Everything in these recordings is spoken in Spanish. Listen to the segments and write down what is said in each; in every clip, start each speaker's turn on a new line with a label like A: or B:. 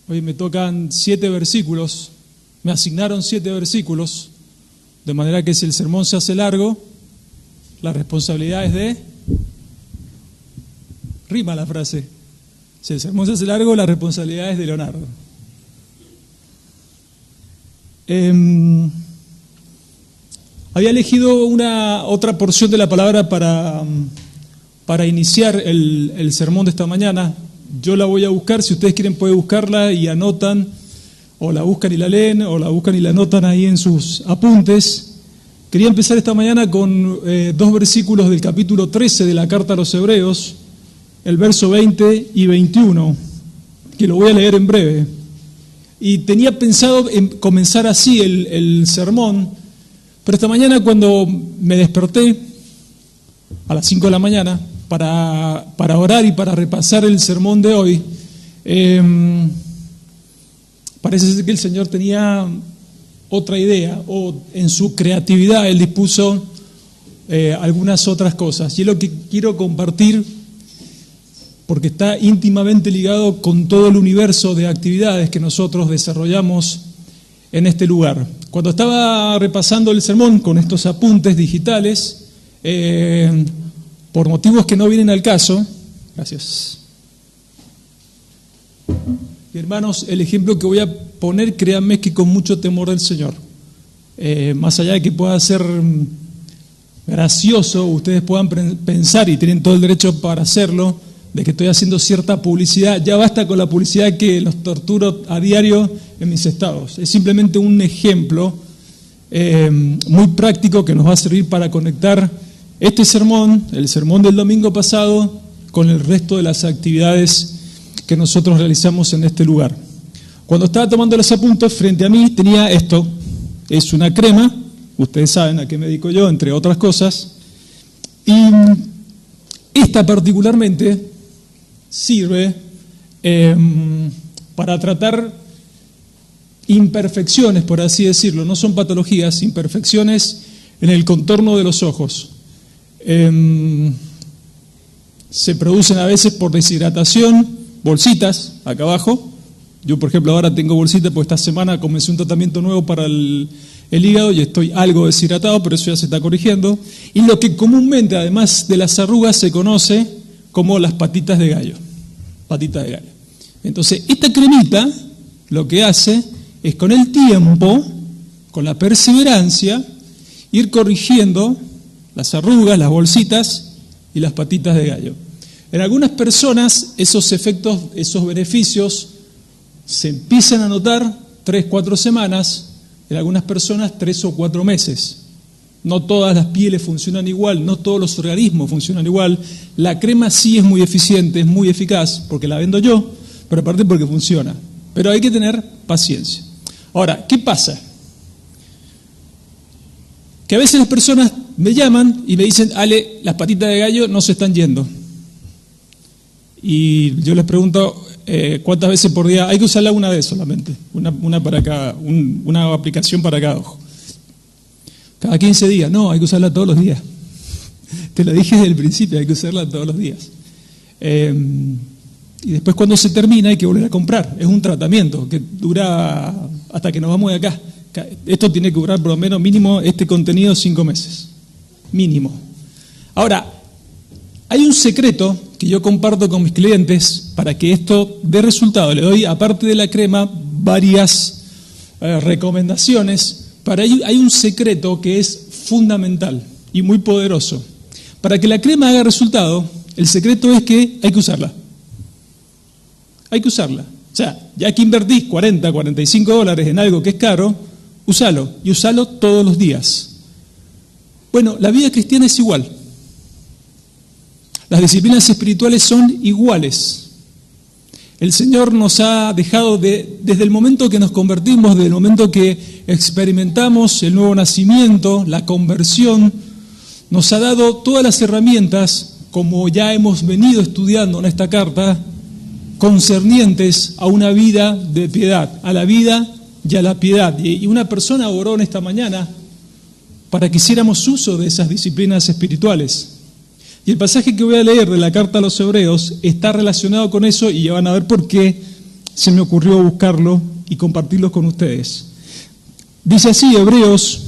A: Hoy me tocan 7 versículos, me asignaron 7 versículos, de manera que si el sermón se hace largo, la responsabilidad es de... Rima la frase. Si el sermón se hace largo, la responsabilidad es de Leonardo. Había elegido otra porción de la palabra para iniciar el sermón de esta mañana. Yo la voy a buscar, si ustedes quieren pueden buscarla y anotan, o la buscan y la leen, o la buscan y la anotan ahí en sus apuntes. Quería empezar esta mañana con 2 versículos del capítulo 13 de la carta a los Hebreos, el verso 20 y 21, que lo voy a leer en breve. Y tenía pensado en comenzar así el sermón, pero esta mañana cuando me desperté, a las 5 de la mañana, para orar y para repasar el sermón de hoy, parece ser que el Señor tenía otra idea, o en su creatividad Él dispuso algunas otras cosas. Y es lo que quiero compartir, porque está íntimamente ligado con todo el universo de actividades que nosotros desarrollamos en este lugar. Cuando estaba repasando el sermón con estos apuntes digitales, por motivos que no vienen al caso, gracias. Y hermanos, el ejemplo que voy a poner, créanme que con mucho temor del Señor. Más allá de que pueda ser gracioso, ustedes puedan pensar, y tienen todo el derecho para hacerlo, de que estoy haciendo cierta publicidad. Ya basta con la publicidad que los torturo a diario en mis estados. Es simplemente un ejemplo muy práctico que nos va a servir para conectar este sermón, el sermón del domingo pasado, con el resto de las actividades que nosotros realizamos en este lugar. Cuando estaba tomando los apuntes, frente a mí tenía esto. Es una crema, ustedes saben a qué me dedico yo, entre otras cosas. Y esta particularmente sirve para tratar imperfecciones, por así decirlo. No son patologías, imperfecciones en el contorno de los ojos. Se producen a veces por deshidratación, bolsitas acá abajo. Yo, por ejemplo, ahora tengo bolsitas porque esta semana comencé un tratamiento nuevo para el hígado y estoy algo deshidratado, pero eso ya se está corrigiendo. Y lo que comúnmente, además de las arrugas, se conoce como las patitas de gallo. Patitas de gallo. Entonces, esta cremita lo que hace es con el tiempo, con la perseverancia, ir corrigiendo las arrugas, las bolsitas y las patitas de gallo. En algunas personas esos efectos, esos beneficios se empiezan a notar 3-4 semanas, en algunas personas 3 o 4 meses. No todas las pieles funcionan igual, no todos los organismos funcionan igual. La crema sí es muy eficiente, es muy eficaz, porque la vendo yo, pero aparte porque funciona. Pero hay que tener paciencia. Ahora, ¿qué pasa? Que a veces las personas me llaman y me dicen, Ale, las patitas de gallo no se están yendo. Y yo les pregunto, ¿cuántas veces por día? Hay que usarla una vez solamente, una para cada, una aplicación para cada ojo. Cada 15 días, no, hay que usarla todos los días. Te lo dije desde el principio, hay que usarla todos los días. Y después cuando se termina hay que volver a comprar. Es un tratamiento que dura hasta que nos vamos de acá. Esto tiene que durar por lo menos mínimo este contenido 5 meses. Mínimo. Ahora, hay un secreto que yo comparto con mis clientes para que esto dé resultado. Le doy, aparte de la crema, varias recomendaciones. Hay un secreto que es fundamental y muy poderoso. Para que la crema haga resultado, el secreto es que hay que usarla. Hay que usarla. O sea, ya que invertís 40, 45 dólares en algo que es caro, úsalo y usalo todos los días. Bueno, la vida cristiana es igual. Las disciplinas espirituales son iguales. El Señor nos ha dejado, desde el momento que nos convertimos, desde el momento que experimentamos el nuevo nacimiento, la conversión, nos ha dado todas las herramientas, como ya hemos venido estudiando en esta carta, concernientes a una vida de piedad, a la vida y a la piedad. Y una persona oró en esta mañana para que hiciéramos uso de esas disciplinas espirituales. Y el pasaje que voy a leer de la carta a los Hebreos está relacionado con eso y ya van a ver por qué se me ocurrió buscarlo y compartirlos con ustedes. Dice así, Hebreos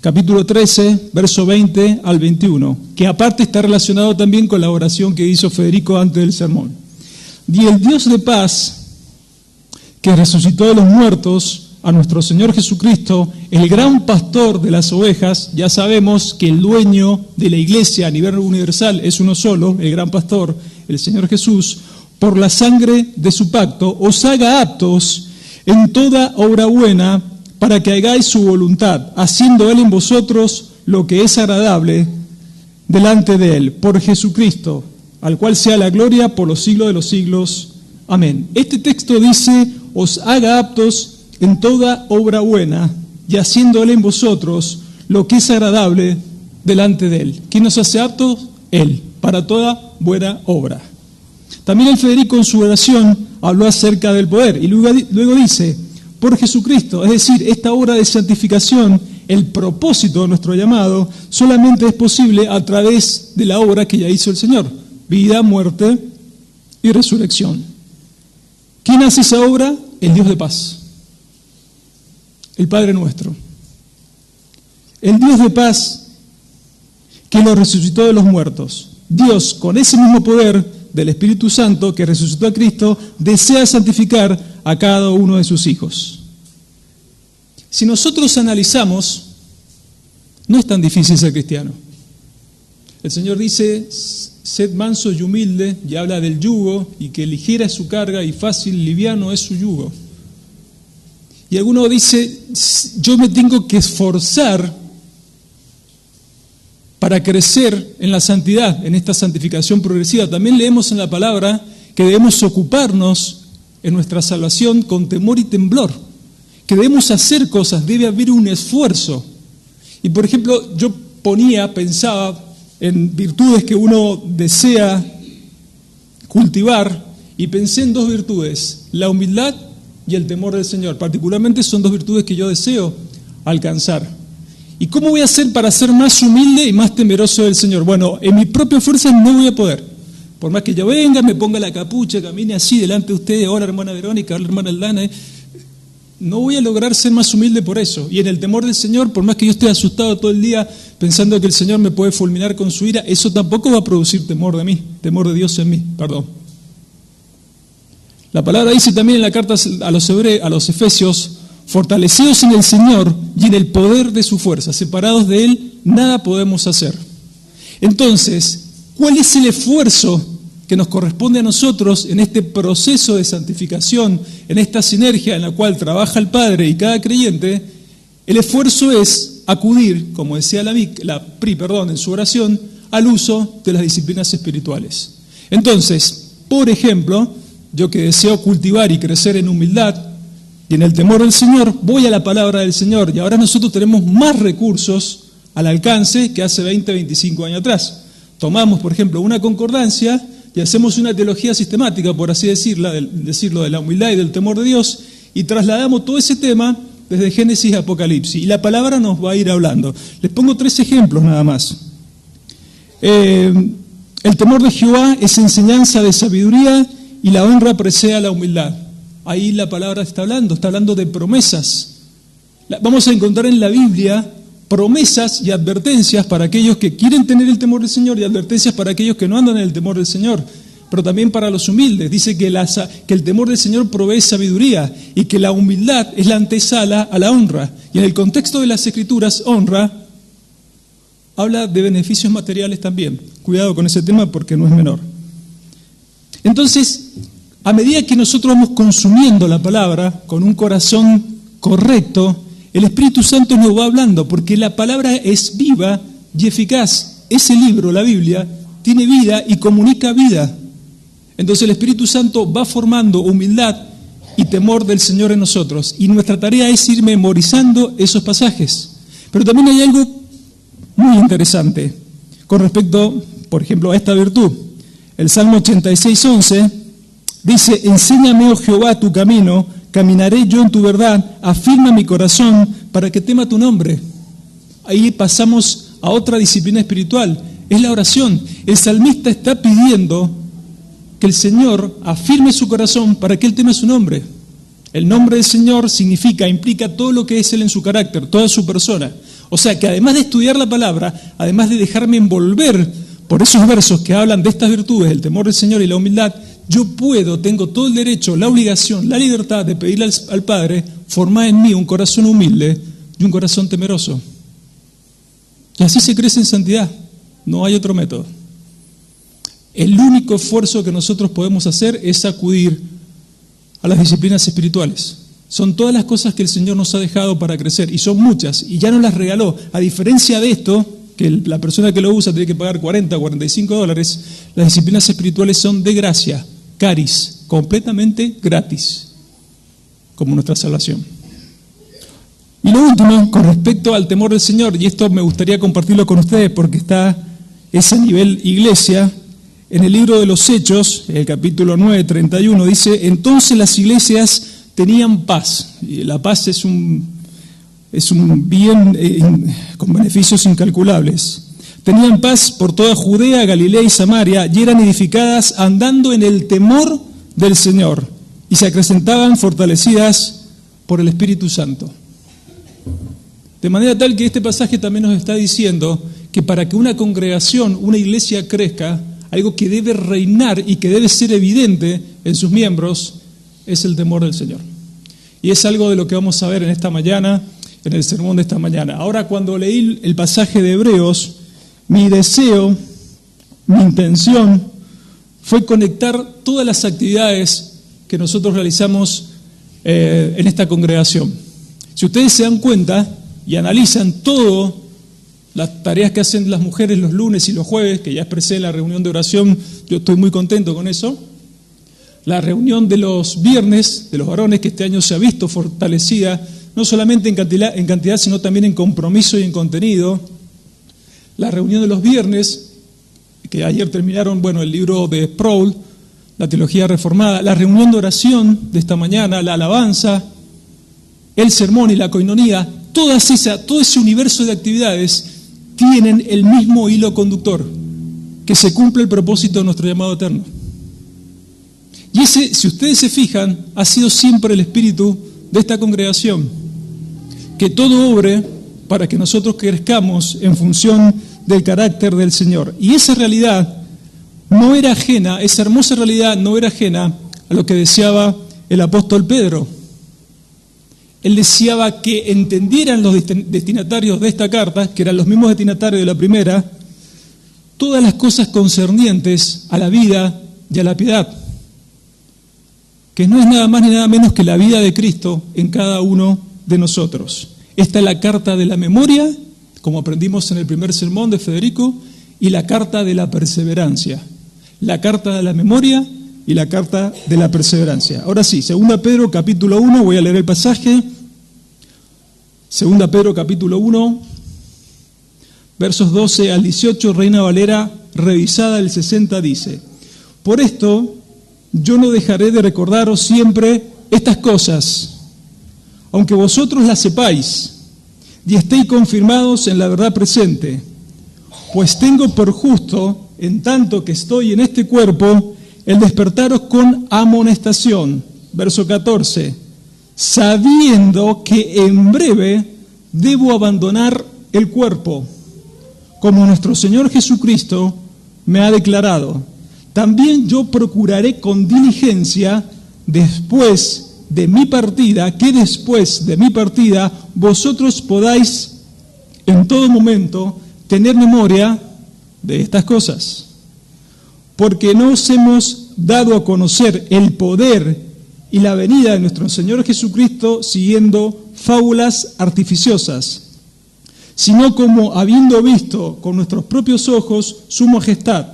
A: capítulo 13, verso 20 al 21, que aparte está relacionado también con la oración que hizo Federico antes del sermón. Y el Dios de paz, que resucitó de los muertos a nuestro Señor Jesucristo, el gran pastor de las ovejas, ya sabemos que el dueño de la iglesia a nivel universal es uno solo, el gran pastor, el Señor Jesús, por la sangre de su pacto, os haga aptos en toda obra buena, para que hagáis su voluntad, haciendo Él en vosotros lo que es agradable delante de Él, por Jesucristo, al cual sea la gloria por los siglos de los siglos. Amén. Este texto dice, os haga aptos en toda obra buena, y haciendo Él en vosotros lo que es agradable delante de Él. ¿Quién nos hace aptos? Él, para toda buena obra. También el Federico en su oración habló acerca del poder, y luego dice, por Jesucristo, es decir, esta obra de santificación, el propósito de nuestro llamado, solamente es posible a través de la obra que ya hizo el Señor, vida, muerte y resurrección. ¿Quién hace esa obra? El Dios de paz, el Padre nuestro. El Dios de paz que lo resucitó de los muertos. Dios, con ese mismo poder del Espíritu Santo que resucitó a Cristo, desea santificar a cada uno de sus hijos. Si nosotros analizamos, no es tan difícil ser cristiano. El Señor dice, sed manso y humilde, y habla del yugo, y que ligera es su carga y fácil, liviano es su yugo. Y alguno dice, yo me tengo que esforzar para crecer en la santidad, en esta santificación progresiva. También leemos en la palabra que debemos ocuparnos en nuestra salvación con temor y temblor, que debemos hacer cosas, debe haber un esfuerzo. Y por ejemplo, yo pensaba en virtudes que uno desea cultivar, y pensé en dos virtudes, la humildad y el temor del Señor. Particularmente son dos virtudes que yo deseo alcanzar. ¿Y cómo voy a hacer para ser más humilde y más temeroso del Señor? Bueno, en mi propia fuerza no voy a poder. Por más que yo venga, me ponga la capucha, camine así delante de ustedes, hola hermana Verónica, hola hermana Aldana, no voy a lograr ser más humilde por eso. Y en el temor del Señor, por más que yo esté asustado todo el día pensando que el Señor me puede fulminar con su ira, eso tampoco va a producir temor de mí, temor de Dios en mí, perdón. La palabra dice también en la carta a los Efesios, fortalecidos en el Señor y en el poder de su fuerza, separados de Él, nada podemos hacer. Entonces, ¿cuál es el esfuerzo que nos corresponde a nosotros en este proceso de santificación, en esta sinergia en la cual trabaja el Padre y cada creyente? El esfuerzo es acudir, como decía la PRI en su oración, al uso de las disciplinas espirituales. Entonces, por ejemplo, yo que deseo cultivar y crecer en humildad y en el temor del Señor, voy a la palabra del Señor, y ahora nosotros tenemos más recursos al alcance que hace 20, 25 años atrás. Tomamos, por ejemplo, una concordancia y hacemos una teología sistemática, por así decirlo, de la humildad y del temor de Dios, y trasladamos todo ese tema desde Génesis a Apocalipsis, y la palabra nos va a ir hablando. Les pongo 3 ejemplos nada más. El temor de Jehová es enseñanza de sabiduría, y la honra precede a la humildad. Ahí la palabra está hablando de promesas. Vamos a encontrar en la Biblia promesas y advertencias para aquellos que quieren tener el temor del Señor, y advertencias para aquellos que no andan en el temor del Señor, pero también para los humildes. Dice que el temor del Señor provee sabiduría, y que la humildad es la antesala a la honra. Y en el contexto de las Escrituras, honra habla de beneficios materiales también. Cuidado con ese tema porque no es menor. Entonces, a medida que nosotros vamos consumiendo la palabra con un corazón correcto, el Espíritu Santo nos va hablando, porque la palabra es viva y eficaz. Ese libro, la Biblia, tiene vida y comunica vida. Entonces el Espíritu Santo va formando humildad y temor del Señor en nosotros, y nuestra tarea es ir memorizando esos pasajes. Pero también hay algo muy interesante con respecto, por ejemplo, a esta virtud. El Salmo 86:11 dice, enséñame, oh Jehová, tu camino, caminaré yo en tu verdad, afirma mi corazón para que tema tu nombre. Ahí pasamos a otra disciplina espiritual, es la oración. El salmista está pidiendo que el Señor afirme su corazón para que Él teme su nombre. El nombre del Señor implica todo lo que es Él en su carácter, toda su persona. O sea que además de estudiar la palabra, además de dejarme envolver por esos versos que hablan de estas virtudes, el temor del Señor y la humildad, yo tengo todo el derecho, la obligación, la libertad de pedirle al Padre, formar en mí un corazón humilde y un corazón temeroso. Y así se crece en santidad, no hay otro método. El único esfuerzo que nosotros podemos hacer es acudir a las disciplinas espirituales. Son todas las cosas que el Señor nos ha dejado para crecer, y son muchas, y ya nos las regaló. A diferencia de esto, que la persona que lo usa tiene que pagar $40 o $45, las disciplinas espirituales son de gracia, caris, completamente gratis, como nuestra salvación. Y lo último, con respecto al temor del Señor, y esto me gustaría compartirlo con ustedes porque es a nivel iglesia. En el libro de los Hechos, el capítulo 9, 31, dice: entonces las iglesias tenían paz. Y la paz es un bien con beneficios incalculables. Tenían paz por toda Judea, Galilea y Samaria, y eran edificadas andando en el temor del Señor, y se acrecentaban fortalecidas por el Espíritu Santo. De manera tal que este pasaje también nos está diciendo que para que una congregación, una iglesia crezca, algo que debe reinar y que debe ser evidente en sus miembros es el temor del Señor. Y es algo de lo que vamos a ver en esta mañana, en el sermón de esta mañana. Ahora, cuando leí el pasaje de Hebreos, mi deseo, mi intención fue conectar todas las actividades que nosotros realizamos en esta congregación. Si ustedes se dan cuenta y analizan todo, las tareas que hacen las mujeres los lunes y los jueves, que ya expresé en la reunión de oración, yo estoy muy contento con eso. La reunión de los viernes, de los varones, que este año se ha visto fortalecida, no solamente en cantidad, sino también en compromiso y en contenido. La reunión de los viernes, que ayer terminaron, el libro de Sproul, la teología reformada. La reunión de oración de esta mañana, la alabanza, el sermón y la coinonía, todo ese universo de actividades tienen el mismo hilo conductor, que se cumple el propósito de nuestro llamado eterno. Y ese, si ustedes se fijan, ha sido siempre el espíritu de esta congregación, que todo obre para que nosotros crezcamos en función del carácter del Señor. Y esa realidad no era ajena, esa hermosa realidad no era ajena a lo que deseaba el apóstol Pedro. Él deseaba que entendieran los destinatarios de esta carta, que eran los mismos destinatarios de la primera, todas las cosas concernientes a la vida y a la piedad, que no es nada más ni nada menos que la vida de Cristo en cada uno de nosotros. Esta es la carta de la memoria, como aprendimos en el primer sermón de Federico, y la carta de la perseverancia. La carta de la memoria y la carta de la perseverancia. Ahora sí, 2 Pedro capítulo 1, voy a leer el pasaje. 2 Pedro capítulo 1, versos 12 al 18, Reina Valera revisada del 60 dice: por esto yo no dejaré de recordaros siempre estas cosas, aunque vosotros las sepáis y estéis confirmados en la verdad presente, pues tengo por justo, en tanto que estoy en este cuerpo, el despertaros con amonestación. Verso 14, sabiendo que en breve debo abandonar el cuerpo, como nuestro Señor Jesucristo me ha declarado. También yo procuraré con diligencia después de mi partida, vosotros podáis en todo momento tener memoria de estas cosas. Porque no os hemos dado a conocer el poder y la venida de nuestro Señor Jesucristo siguiendo fábulas artificiosas, sino como habiendo visto con nuestros propios ojos su majestad.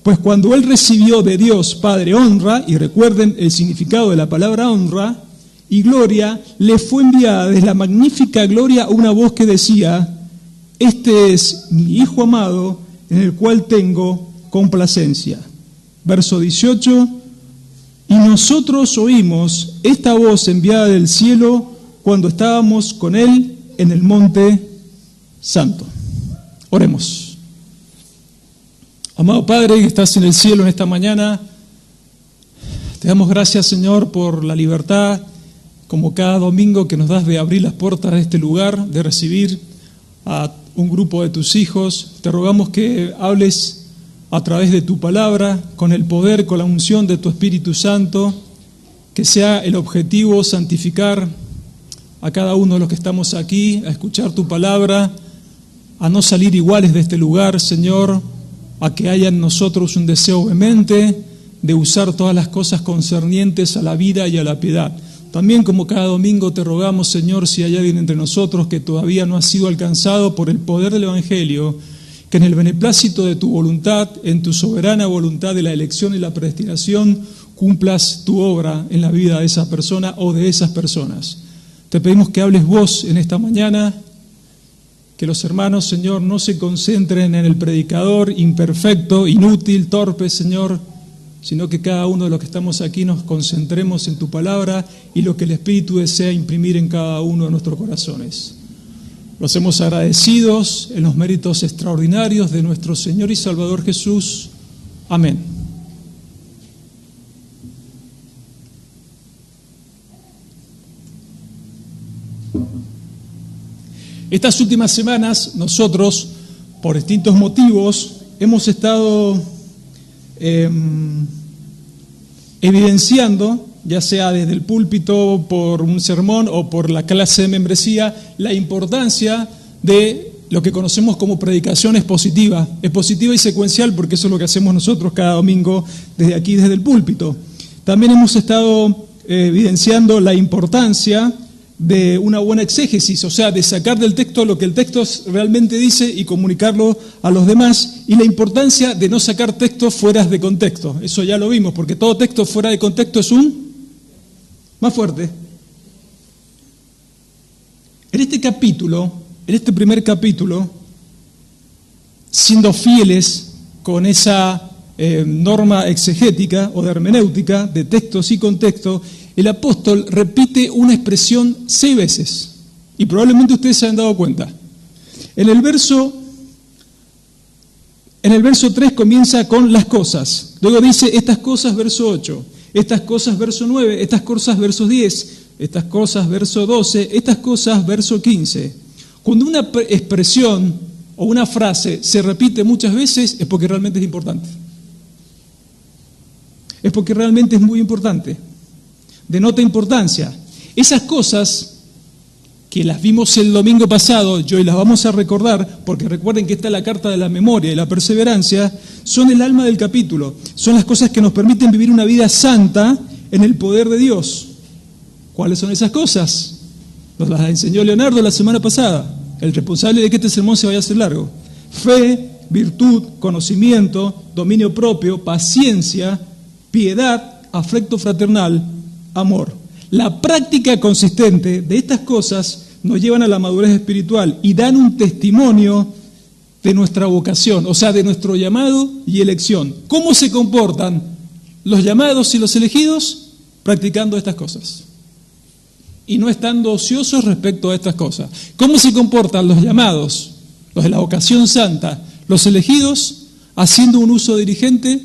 A: Pues cuando Él recibió de Dios Padre honra, y recuerden el significado de la palabra honra, y gloria, le fue enviada desde la magnífica gloria una voz que decía: este es mi Hijo amado, en el cual tengo complacencia. Verso 18, y nosotros oímos esta voz enviada del cielo cuando estábamos con Él en el monte santo. Oremos. Amado Padre que estás en el cielo en esta mañana, Te damos gracias, Señor, por la libertad, como cada domingo que nos das de abrir las puertas de este lugar, de recibir a un grupo de tus hijos. Te rogamos que hables a través de tu palabra, con el poder, con la unción de tu Espíritu Santo, que sea el objetivo santificar a cada uno de los que estamos aquí, a escuchar tu palabra, a no salir iguales de este lugar, Señor, a que haya en nosotros un deseo vehemente de usar todas las cosas concernientes a la vida y a la piedad. También, como cada domingo, te rogamos, Señor, si hay alguien entre nosotros que todavía no ha sido alcanzado por el poder del Evangelio, que en el beneplácito de tu voluntad, en tu soberana voluntad de la elección y la predestinación, cumplas tu obra en la vida de esa persona o de esas personas. Te pedimos que hables vos en esta mañana, que los hermanos, Señor, no se concentren en el predicador imperfecto, inútil, torpe, Señor, sino que cada uno de los que estamos aquí nos concentremos en tu palabra y lo que el Espíritu desea imprimir en cada uno de nuestros corazones. Los hemos agradecidos en los méritos extraordinarios de nuestro Señor y Salvador Jesús. Amén. Estas últimas semanas nosotros, por distintos motivos, hemos estado evidenciando, ya sea desde el púlpito, por un sermón o por la clase de membresía, la importancia de lo que conocemos como predicación expositiva. Expositiva y secuencial, porque eso es lo que hacemos nosotros cada domingo desde aquí, desde el púlpito. También hemos estado evidenciando la importancia de una buena exégesis, o sea, de sacar del texto lo que el texto realmente dice y comunicarlo a los demás, y la importancia de no sacar textos fuera de contexto. Eso ya lo vimos, porque todo texto fuera de contexto es más fuerte. En este capítulo, en este primer capítulo, siendo fieles con esa norma exegética o de hermenéutica, de textos y contexto, el apóstol repite una expresión 6 veces, y probablemente ustedes se han dado cuenta. En el verso 3 comienza con las cosas, luego dice estas cosas, verso 8, estas cosas, verso 9, estas cosas, verso 10, estas cosas, verso 12, estas cosas, verso 15. Cuando una expresión o una frase se repite muchas veces es porque realmente es importante. Es porque realmente es muy importante. Denota importancia. Esas cosas que las vimos el domingo pasado y hoy las vamos a recordar, porque recuerden que esta es la carta de la memoria y la perseverancia, son el alma del capítulo. Son las cosas que nos permiten vivir una vida santa en el poder de Dios. ¿Cuáles son esas cosas? Nos las enseñó Leonardo la semana pasada, el responsable de que este sermón se vaya a hacer largo. Fe, virtud, conocimiento, dominio propio, paciencia, piedad, afecto fraternal, amor. La práctica consistente de estas cosas nos llevan a la madurez espiritual y dan un testimonio de nuestra vocación, o sea, de nuestro llamado y elección. ¿Cómo se comportan los llamados y los elegidos? Practicando estas cosas y no estando ociosos respecto a estas cosas. ¿Cómo se comportan los llamados, los de la vocación santa, los elegidos? Haciendo un uso diligente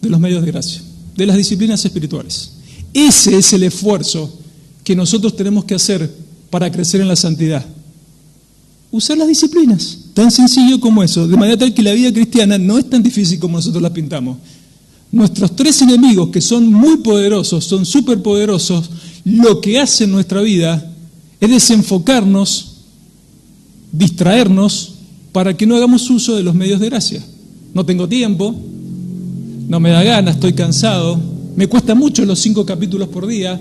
A: de los medios de gracia, de las disciplinas espirituales. Ese es el esfuerzo que nosotros tenemos que hacer para crecer en la santidad. Usar las disciplinas, tan sencillo como eso, de manera tal que la vida cristiana no es tan difícil como nosotros la pintamos. Nuestros 3 enemigos, que son muy poderosos, son superpoderosos, lo que hacen en nuestra vida es desenfocarnos, distraernos, para que no hagamos uso de los medios de gracia. No tengo tiempo, no me da gana, estoy cansado. Me cuesta mucho los 5 capítulos por día,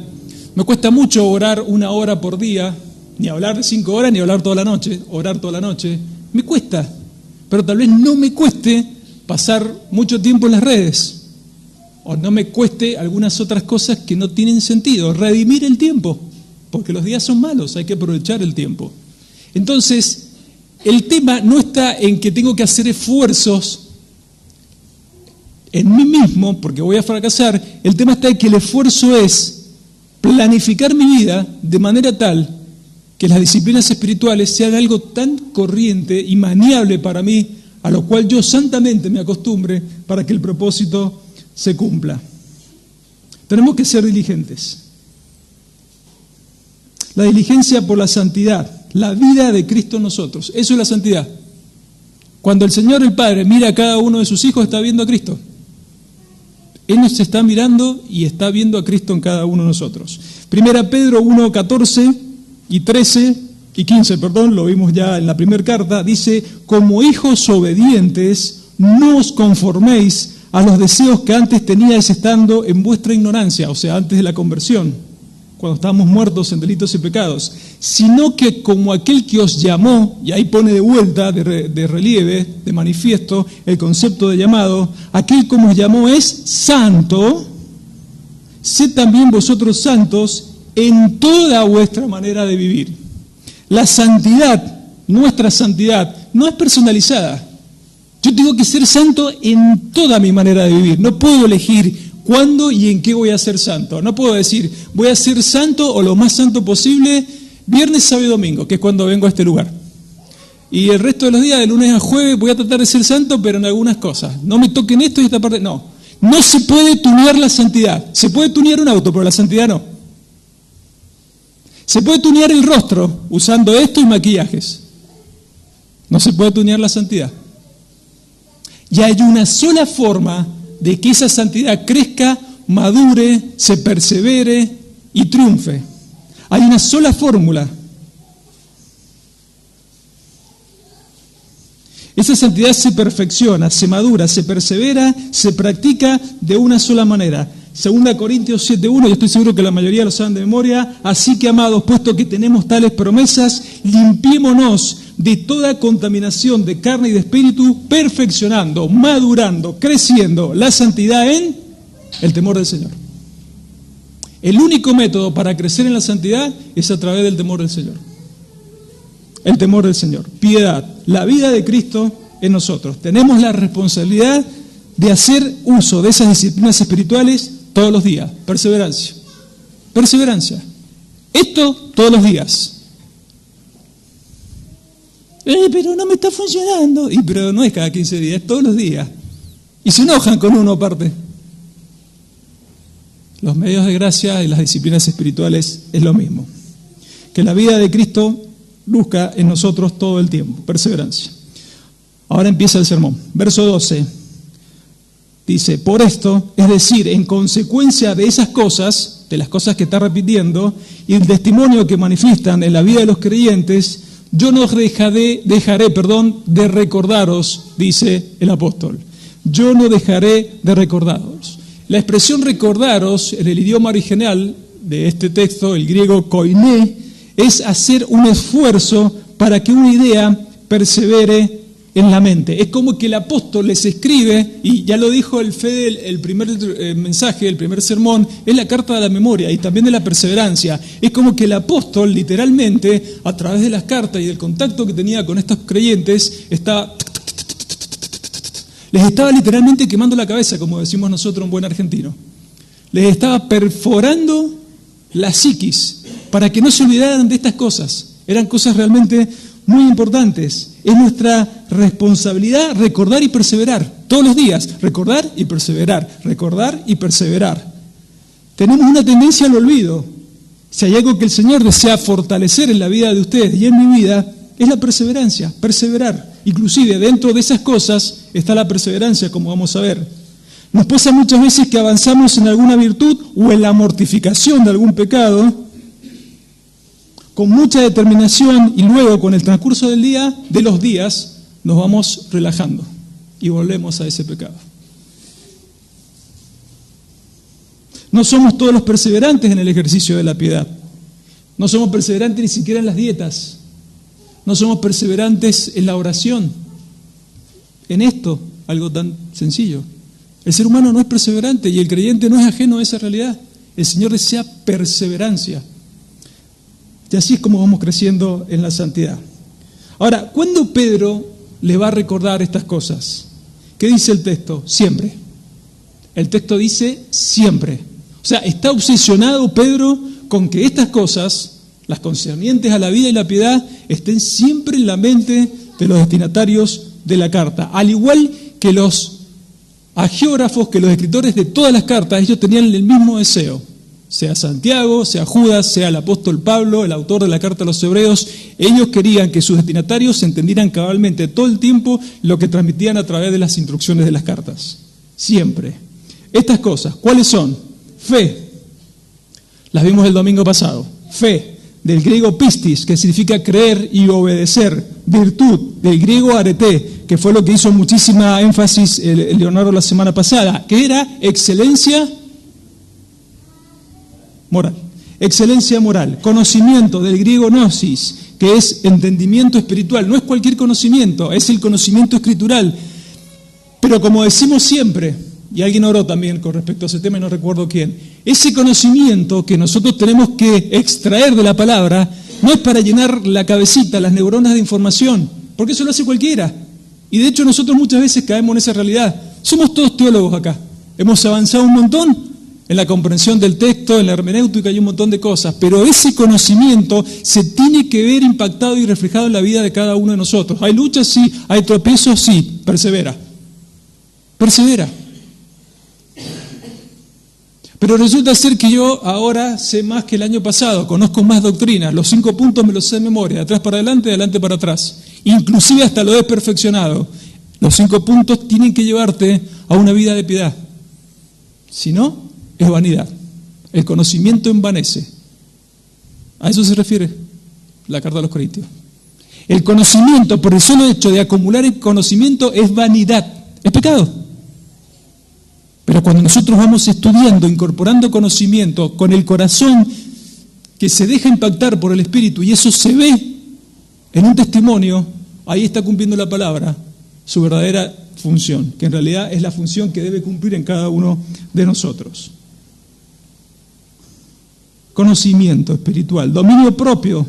A: me cuesta mucho orar 1 hora por día, ni hablar de 5 horas, ni hablar toda la noche, orar toda la noche. Me cuesta, pero tal vez no me cueste pasar mucho tiempo en las redes, o no me cueste algunas otras cosas que no tienen sentido, redimir el tiempo, porque los días son malos, hay que aprovechar el tiempo. Entonces, el tema no está en que tengo que hacer esfuerzos en mí mismo, porque voy a fracasar. El tema está en que el esfuerzo es planificar mi vida de manera tal que las disciplinas espirituales sean algo tan corriente y maniable para mí, a lo cual yo santamente me acostumbre para que el propósito se cumpla. Tenemos que ser diligentes. La diligencia por la santidad, la vida de Cristo en nosotros, eso es la santidad. Cuando el Señor, el Padre, mira a cada uno de sus hijos, está viendo a Cristo. Él nos está mirando y está viendo a Cristo en cada uno de nosotros. Primera Pedro 1, 14 y 13 y 15, lo vimos ya en la primera carta, dice: como hijos obedientes, no os conforméis a los deseos que antes teníais estando en vuestra ignorancia, o sea, antes de la conversión, cuando estábamos muertos en delitos y pecados, sino que como aquel que os llamó, y ahí pone de vuelta, de relieve, de manifiesto, el concepto de llamado, aquel como os llamó es santo, sed también vosotros santos en toda vuestra manera de vivir. La santidad, nuestra santidad, no es personalizada. Yo tengo que ser santo en toda mi manera de vivir. No puedo elegir cuándo y en qué voy a ser santo. No puedo decir, voy a ser santo o lo más santo posible viernes, sábado y domingo, que es cuando vengo a este lugar. Y el resto de los días, de lunes a jueves, voy a tratar de ser santo, pero en algunas cosas. No me toquen esto y esta parte. No se puede tunear la santidad. Se puede tunear un auto, pero la santidad no. Se puede tunear el rostro usando esto y maquillajes. No se puede tunear la santidad. Y hay una sola forma de que esa santidad crezca, madure, se persevere y triunfe. Hay una sola fórmula. Esa santidad se perfecciona, se madura, se persevera, se practica de una sola manera. 2 Corintios 7:1, yo estoy seguro que la mayoría lo saben de memoria. Así que, amados, puesto que tenemos tales promesas, limpiémonos de toda contaminación de carne y de espíritu, perfeccionando, madurando, creciendo la santidad en el temor del Señor. El único método para crecer en la santidad es a través del temor del Señor. El temor del Señor, piedad, la vida de Cristo en nosotros. Tenemos la responsabilidad de hacer uso de esas disciplinas espirituales todos los días. Perseverancia. Perseverancia. Esto todos los días. Pero no me está funcionando. Pero no es cada 15 días, es todos los días. Y se enojan con uno aparte. Los medios de gracia y las disciplinas espirituales es lo mismo. Que la vida de Cristo luzca en nosotros todo el tiempo. Perseverancia. Ahora empieza el sermón. Verso 12. Dice, por esto, es decir, en consecuencia de esas cosas, de las cosas que está repitiendo, y el testimonio que manifiestan en la vida de los creyentes, yo no dejaré de recordaros, dice el apóstol. Yo no dejaré de recordaros. La expresión recordaros, en el idioma original de este texto, el griego koiné, es hacer un esfuerzo para que una idea persevere en la mente. Es como que el apóstol les escribe, y ya lo dijo el Fede, el primer mensaje, el primer sermón, es la carta de la memoria y también de la perseverancia. Es como que el apóstol literalmente, a través de las cartas y del contacto que tenía con estos creyentes, les estaba literalmente quemando la cabeza, como decimos nosotros en buen argentino. Les estaba perforando la psiquis para que no se olvidaran de estas cosas. Eran cosas realmente muy importantes. Es nuestra responsabilidad recordar y perseverar todos los días. Recordar y perseverar. Recordar y perseverar. Tenemos una tendencia al olvido. Si hay algo que el Señor desea fortalecer en la vida de ustedes y en mi vida, es la perseverancia, perseverar. Inclusive dentro de esas cosas está la perseverancia, como vamos a ver. Nos pasa muchas veces que avanzamos en alguna virtud o en la mortificación de algún pecado con mucha determinación y luego con el transcurso del día, de los días, nos vamos relajando y volvemos a ese pecado. No somos todos los perseverantes en el ejercicio de la piedad. No somos perseverantes ni siquiera en las dietas. No somos perseverantes en la oración. En esto, algo tan sencillo. El ser humano no es perseverante y el creyente no es ajeno a esa realidad. El Señor desea perseverancia. Y así es como vamos creciendo en la santidad. Ahora, ¿cuándo Pedro le va a recordar estas cosas? ¿Qué dice el texto? Siempre. El texto dice siempre. O sea, está obsesionado Pedro con que estas cosas, las concernientes a la vida y la piedad, estén siempre en la mente de los destinatarios de la carta. Al igual que los hagiógrafos que los escritores de todas las cartas, ellos tenían el mismo deseo. Sea Santiago, sea Judas, sea el apóstol Pablo, el autor de la carta a los Hebreos, ellos querían que sus destinatarios entendieran cabalmente todo el tiempo lo que transmitían a través de las instrucciones de las cartas. Siempre. Estas cosas, ¿cuáles son? Fe. Las vimos el domingo pasado. Fe, del griego pistis, que significa creer y obedecer. Virtud, del griego arete, que fue lo que hizo muchísima énfasis el Leonardo la semana pasada, que era excelencia moral. Excelencia moral. Conocimiento, del griego gnosis, que es entendimiento espiritual. No es cualquier conocimiento, es el conocimiento escritural. Pero como decimos siempre, y alguien oró también con respecto a ese tema y no recuerdo quién, ese conocimiento que nosotros tenemos que extraer de la palabra no es para llenar la cabecita, las neuronas de información, porque eso lo hace cualquiera. Y de hecho nosotros muchas veces caemos en esa realidad. Somos todos teólogos acá. Hemos avanzado un montón en la comprensión del texto, en la hermenéutica y un montón de cosas, pero ese conocimiento se tiene que ver impactado y reflejado en la vida de cada uno de nosotros. Hay luchas, sí, hay tropiezos, sí, persevera. Persevera. Pero resulta ser que yo ahora sé más que el año pasado, conozco más doctrinas, los 5 puntos me los sé de memoria, de atrás para adelante, de adelante para atrás. Inclusive hasta lo he perfeccionado. Los 5 puntos tienen que llevarte a una vida de piedad. Si no, es vanidad. El conocimiento envanece. A eso se refiere la carta a los Corintios. El conocimiento, por el solo hecho de acumular el conocimiento, es vanidad, es pecado. Pero cuando nosotros vamos estudiando, incorporando conocimiento con el corazón que se deja impactar por el Espíritu y eso se ve en un testimonio, ahí está cumpliendo la palabra su verdadera función, que en realidad es la función que debe cumplir en cada uno de nosotros. Conocimiento espiritual, dominio propio,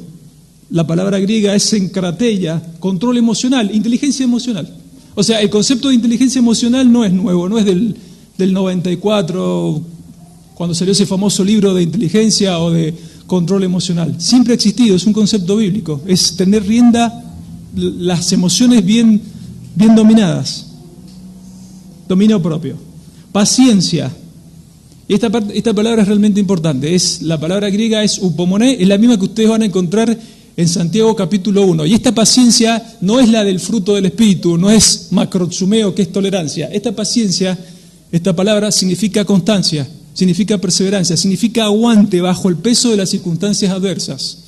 A: la palabra griega es encrateia, control emocional, inteligencia emocional. O sea, el concepto de inteligencia emocional no es nuevo, no es del 94, cuando salió ese famoso libro de inteligencia o de control emocional. Siempre ha existido, es un concepto bíblico, es tener rienda, las emociones bien dominadas. Dominio propio. Paciencia. Esta palabra es realmente importante. La palabra griega es upomoné, es la misma que ustedes van a encontrar en Santiago capítulo 1. Y esta paciencia no es la del fruto del Espíritu, no es macrotsumeo, que es tolerancia. Esta paciencia, esta palabra significa constancia, significa perseverancia, significa aguante bajo el peso de las circunstancias adversas.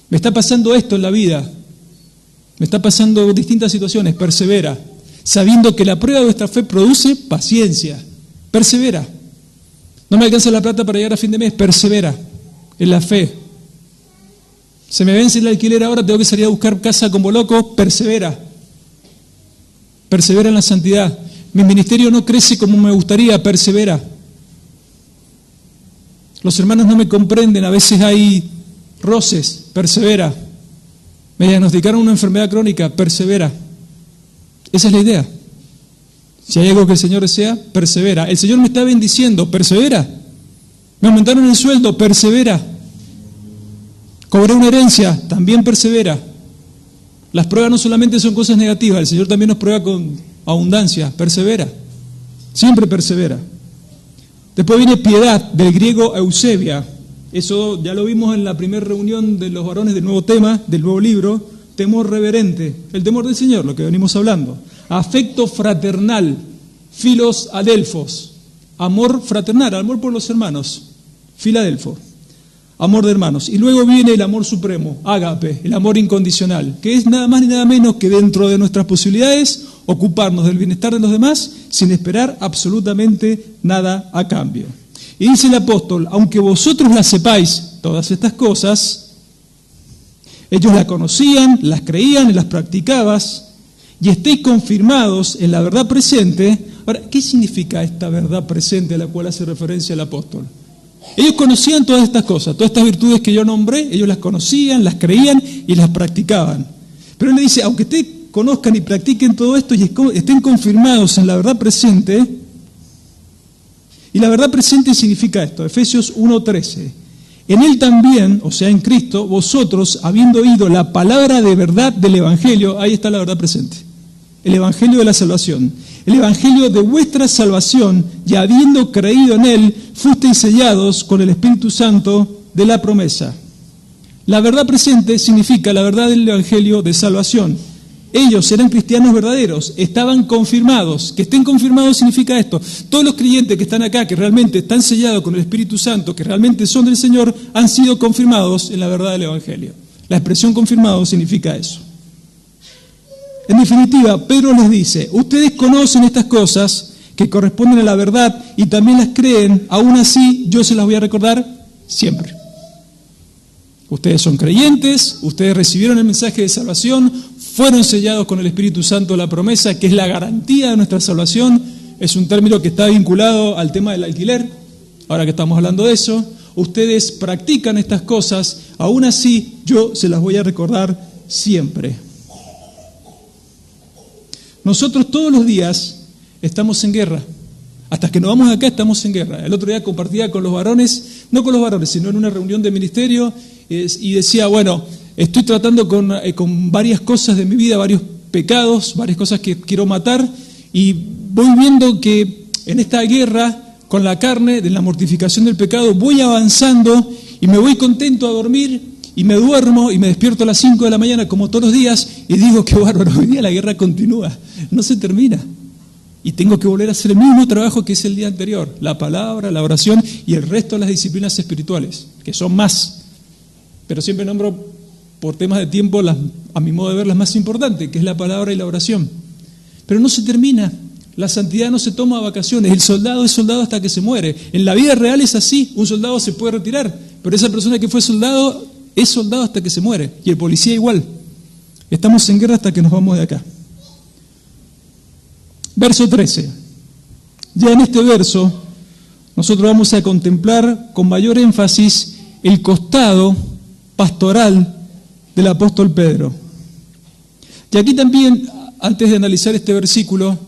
A: Me está pasando esto en la vida, me está pasando distintas situaciones, persevera, sabiendo que la prueba de nuestra fe produce paciencia, persevera. No me alcanza la plata para llegar a fin de mes, persevera en la fe. Se me vence el alquiler ahora, tengo que salir a buscar casa como loco, persevera. Persevera en la santidad. Mi ministerio no crece como me gustaría, persevera. Los hermanos no me comprenden, a veces hay roces, persevera. Me diagnosticaron una enfermedad crónica, persevera. Esa es la idea. Si hay algo que el Señor desea, persevera. El Señor me está bendiciendo, persevera. Me aumentaron el sueldo, persevera. Cobré una herencia, también persevera. Las pruebas no solamente son cosas negativas, el Señor también nos prueba con abundancia, persevera. Siempre persevera. Después viene piedad, del griego eusebia. Eso ya lo vimos en la primera reunión de los varones del nuevo tema, del nuevo libro. Temor reverente, el temor del Señor, lo que venimos hablando. Afecto fraternal, filos adelfos. Amor fraternal, amor por los hermanos, filadelfo. Amor de hermanos. Y luego viene el amor supremo, ágape, el amor incondicional, que es nada más ni nada menos que dentro de nuestras posibilidades ocuparnos del bienestar de los demás sin esperar absolutamente nada a cambio. Y dice el apóstol, aunque vosotros las sepáis, todas estas cosas, ellos las conocían, las creían y las practicabas, y estéis confirmados en la verdad presente. Ahora, ¿qué significa esta verdad presente a la cual hace referencia el apóstol? Ellos conocían todas estas cosas, todas estas virtudes que yo nombré, ellos las conocían, las creían y las practicaban. Pero él le dice, aunque ustedes conozcan y practiquen todo esto y estén confirmados en la verdad presente, y la verdad presente significa esto, Efesios 1:13, en él también, o sea en Cristo, vosotros, habiendo oído la palabra de verdad del Evangelio, ahí está la verdad presente, el Evangelio de la salvación, el evangelio de vuestra salvación, y habiendo creído en él, fuisteis sellados con el Espíritu Santo de la promesa. La verdad presente significa la verdad del evangelio de salvación. Ellos eran cristianos verdaderos, estaban confirmados. Que estén confirmados significa esto. Todos los creyentes que están acá, que realmente están sellados con el Espíritu Santo, que realmente son del Señor, han sido confirmados en la verdad del evangelio. La expresión confirmado significa eso. En definitiva, Pedro les dice, ustedes conocen estas cosas que corresponden a la verdad y también las creen, aún así yo se las voy a recordar siempre. Ustedes son creyentes, ustedes recibieron el mensaje de salvación, fueron sellados con el Espíritu Santo de la promesa, que es la garantía de nuestra salvación. Es un término que está vinculado al tema del alquiler, ahora que estamos hablando de eso. Ustedes practican estas cosas, aún así yo se las voy a recordar siempre. Nosotros todos los días estamos en guerra. Hasta que nos vamos de acá estamos en guerra. El otro día compartía con los varones, no con los varones, sino en una reunión de ministerio, y decía, bueno, estoy tratando con varias cosas de mi vida, varios pecados, varias cosas que quiero matar, y voy viendo que en esta guerra con la carne, de la mortificación del pecado, voy avanzando y me voy contento a dormir, y me duermo y me despierto a las 5 de la mañana como todos los días y digo, qué bárbaro, hoy día la guerra continúa, no se termina. Y tengo que volver a hacer el mismo trabajo que hice el día anterior, la palabra, la oración y el resto de las disciplinas espirituales, que son más. Pero siempre nombro por temas de tiempo, a mi modo de ver, las más importantes, que es la palabra y la oración. Pero no se termina, la santidad no se toma vacaciones, el soldado es soldado hasta que se muere. En la vida real es así, un soldado se puede retirar, pero esa persona que fue soldado es soldado hasta que se muere, y el policía igual. Estamos en guerra hasta que nos vamos de acá. Verso 13. Ya en este verso, nosotros vamos a contemplar con mayor énfasis el costado pastoral del apóstol Pedro. Y aquí también, antes de analizar este versículo,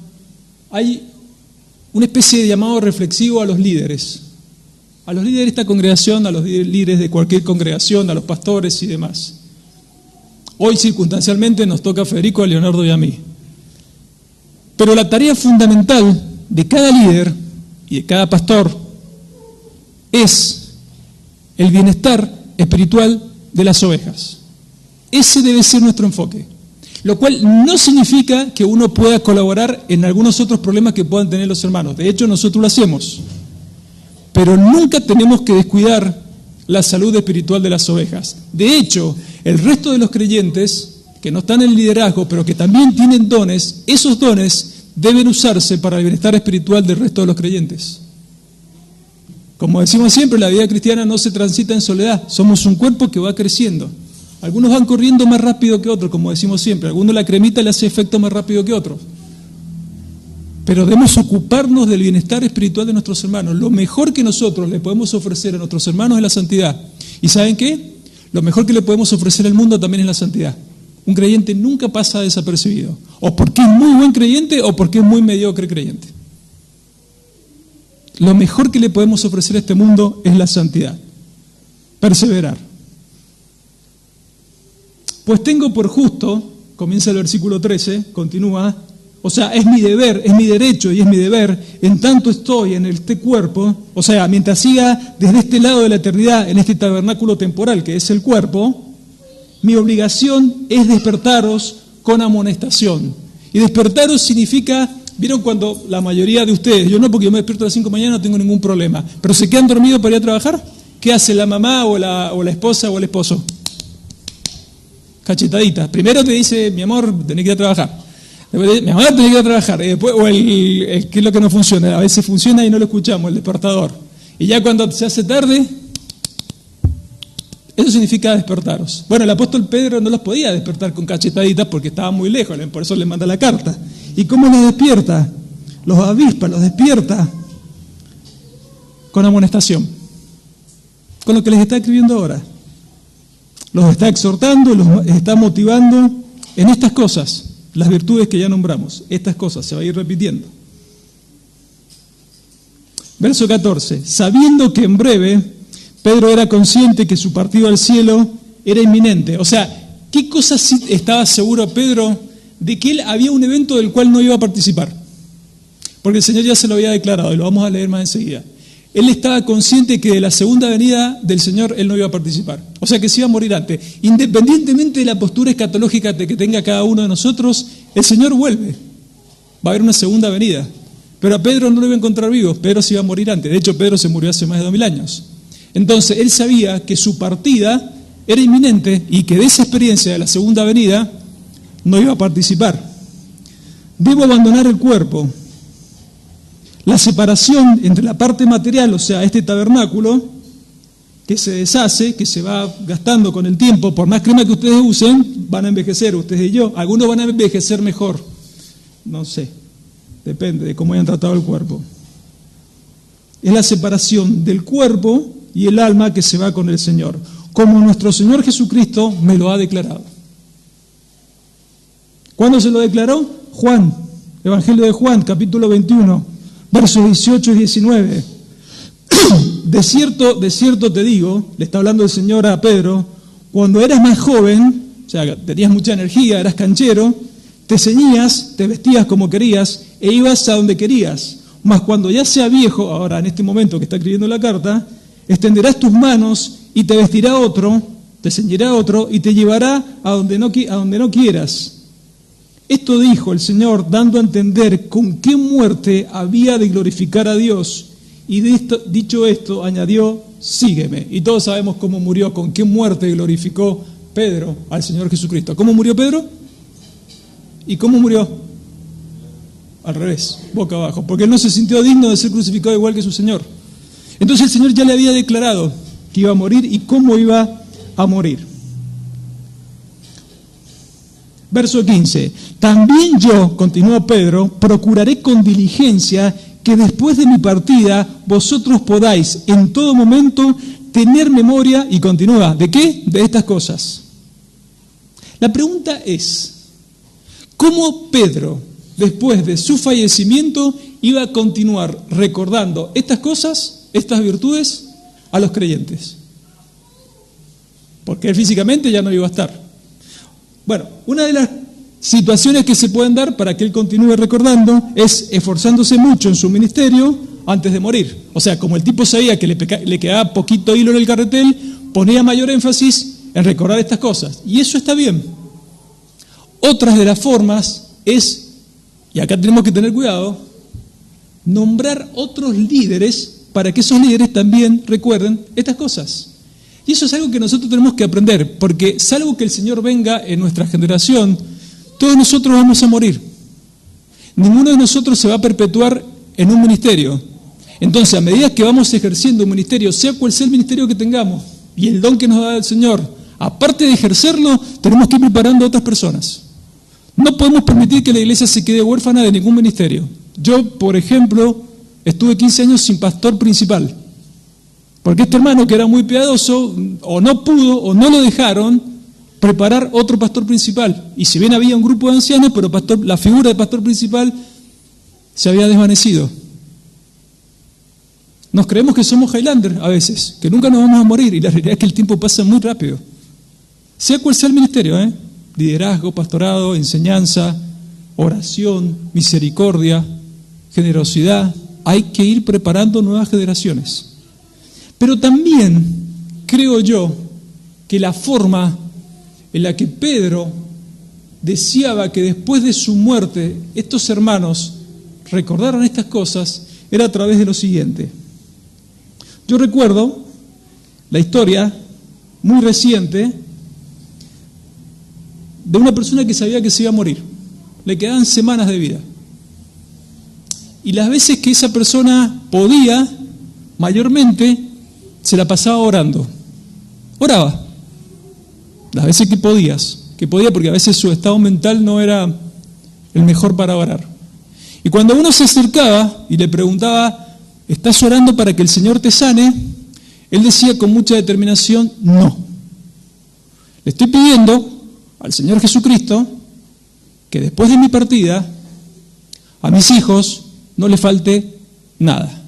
A: hay una especie de llamado reflexivo a los líderes. A los líderes de esta congregación, a los líderes de cualquier congregación, a los pastores y demás. Hoy circunstancialmente nos toca a Federico, a Leonardo y a mí. Pero la tarea fundamental de cada líder y de cada pastor es el bienestar espiritual de las ovejas. Ese debe ser nuestro enfoque. Lo cual no significa que uno pueda colaborar en algunos otros problemas que puedan tener los hermanos. De hecho, nosotros lo hacemos. Pero nunca tenemos que descuidar la salud espiritual de las ovejas. De hecho, el resto de los creyentes que no están en liderazgo, pero que también tienen dones, esos dones deben usarse para el bienestar espiritual del resto de los creyentes. Como decimos siempre, la vida cristiana no se transita en soledad, somos un cuerpo que va creciendo. Algunos van corriendo más rápido que otros, como decimos siempre, a algunos la cremita le hace efecto más rápido que otros. Pero debemos ocuparnos del bienestar espiritual de nuestros hermanos. Lo mejor que nosotros le podemos ofrecer a nuestros hermanos es la santidad. ¿Y saben qué? Lo mejor que le podemos ofrecer al mundo también es la santidad. Un creyente nunca pasa desapercibido. O porque es muy buen creyente o porque es muy mediocre creyente. Lo mejor que le podemos ofrecer a este mundo es la santidad. Perseverar. Pues tengo por justo, comienza el versículo 13, continúa, o sea, es mi deber, es mi derecho y es mi deber, en tanto estoy en este cuerpo, o sea, mientras siga desde este lado de la eternidad, en este tabernáculo temporal que es el cuerpo, mi obligación es despertaros con amonestación. Y despertaros significa, ¿vieron cuando la mayoría de ustedes, yo no porque yo me despierto a las 5 de la mañana no tengo ningún problema, pero se quedan dormidos para ir a trabajar? ¿Qué hace la mamá o la esposa o el esposo? Cachetaditas. Primero te dice, mi amor, tenés que ir a trabajar. Después, mi amor, tenés que ir a trabajar. Y después, o ¿qué es lo que no funciona? A veces funciona y no lo escuchamos, el despertador. Y ya cuando se hace tarde, eso significa despertaros. Bueno, el apóstol Pedro no los podía despertar con cachetaditas porque estaban muy lejos, por eso les manda la carta. ¿Y cómo los despierta? Los avispa, los despierta con amonestación. Con lo que les está escribiendo ahora. Los está exhortando, los está motivando en estas cosas, las virtudes que ya nombramos. Estas cosas se va a ir repitiendo. Verso 14. Sabiendo que en breve Pedro era consciente que su partido al cielo era inminente. O sea, ¿qué cosa sí estaba seguro Pedro de que él había un evento del cual no iba a participar? porque el Señor ya se lo había declarado, y lo vamos a leer más enseguida. Él estaba consciente que de la segunda venida del Señor él no iba a participar. O sea que se iba a morir antes. Independientemente de la postura escatológica que tenga cada uno de nosotros, el Señor vuelve. Va a haber una segunda venida. Pero a Pedro no lo iba a encontrar vivo. Pedro se iba a morir antes. De hecho, Pedro se murió hace más de 2000 años. Entonces, él sabía que su partida era inminente y que de esa experiencia de la segunda venida no iba a participar. Debo abandonar el cuerpo. La separación entre la parte material, o sea, este tabernáculo, que se deshace, que se va gastando con el tiempo, por más crema que ustedes usen, van a envejecer, ustedes y yo. Algunos van a envejecer mejor, no sé, depende de cómo hayan tratado el cuerpo. Es la separación del cuerpo y el alma que se va con el Señor, como nuestro Señor Jesucristo me lo ha declarado. ¿Cuándo se lo declaró? Juan, Evangelio de Juan, capítulo 21. Versos 18 y 19. De cierto te digo, le está hablando el Señor a Pedro, cuando eras más joven, o sea, tenías mucha energía, eras canchero, te ceñías, te vestías como querías e ibas a donde querías. Mas cuando ya sea viejo, ahora en este momento que está escribiendo la carta, extenderás tus manos y te vestirá otro, te ceñirá otro y te llevará a donde no quieras. Esto dijo el Señor, dando a entender con qué muerte había de glorificar a Dios. Y dicho esto, añadió, sígueme. Y todos sabemos cómo murió, con qué muerte glorificó Pedro al Señor Jesucristo. ¿Cómo murió Pedro? ¿Y cómo murió? Al revés, boca abajo, porque él no se sintió digno de ser crucificado igual que su Señor. Entonces el Señor ya le había declarado que iba a morir y cómo iba a morir. Verso 15, también yo, continuó Pedro, procuraré con diligencia que después de mi partida vosotros podáis en todo momento tener memoria, y continúa, ¿de qué? De estas cosas. La pregunta es, ¿cómo Pedro, después de su fallecimiento, iba a continuar recordando estas cosas, estas virtudes, a los creyentes? Porque él físicamente ya no iba a estar. Bueno, una de las situaciones que se pueden dar para que él continúe recordando es esforzándose mucho en su ministerio antes de morir. O sea, como el tipo sabía que le quedaba poquito hilo en el carretel, ponía mayor énfasis en recordar estas cosas. Y eso está bien. Otras de las formas es, y acá tenemos que tener cuidado, nombrar otros líderes para que esos líderes también recuerden estas cosas. Y eso es algo que nosotros tenemos que aprender, porque salvo que el Señor venga en nuestra generación, todos nosotros vamos a morir. Ninguno de nosotros se va a perpetuar en un ministerio. Entonces, a medida que vamos ejerciendo un ministerio, sea cual sea el ministerio que tengamos, y el don que nos da el Señor, aparte de ejercerlo, tenemos que ir preparando a otras personas. No podemos permitir que la iglesia se quede huérfana de ningún ministerio. Yo, por ejemplo, estuve 15 años sin pastor principal. Porque este hermano, que era muy piadoso, o no pudo, o no lo dejaron preparar otro pastor principal. Y si bien había un grupo de ancianos, pero la figura de pastor principal se había desvanecido. Nos creemos que somos Highlander a veces, que nunca nos vamos a morir, y la realidad es que el tiempo pasa muy rápido. Sea cual sea el ministerio, liderazgo, pastorado, enseñanza, oración, misericordia, generosidad, hay que ir preparando nuevas generaciones. Pero también creo yo que la forma en la que Pedro deseaba que después de su muerte estos hermanos recordaran estas cosas era a través de lo siguiente. Yo recuerdo la historia muy reciente de una persona que sabía que se iba a morir. Le quedaban semanas de vida. Y las veces que esa persona podía, mayormente, se la pasaba orando. Oraba. Las veces que podía porque a veces su estado mental no era el mejor para orar. Y cuando uno se acercaba y le preguntaba, ¿estás orando para que el Señor te sane? Él decía con mucha determinación, no. Le estoy pidiendo al Señor Jesucristo que después de mi partida, a mis hijos no le falte nada.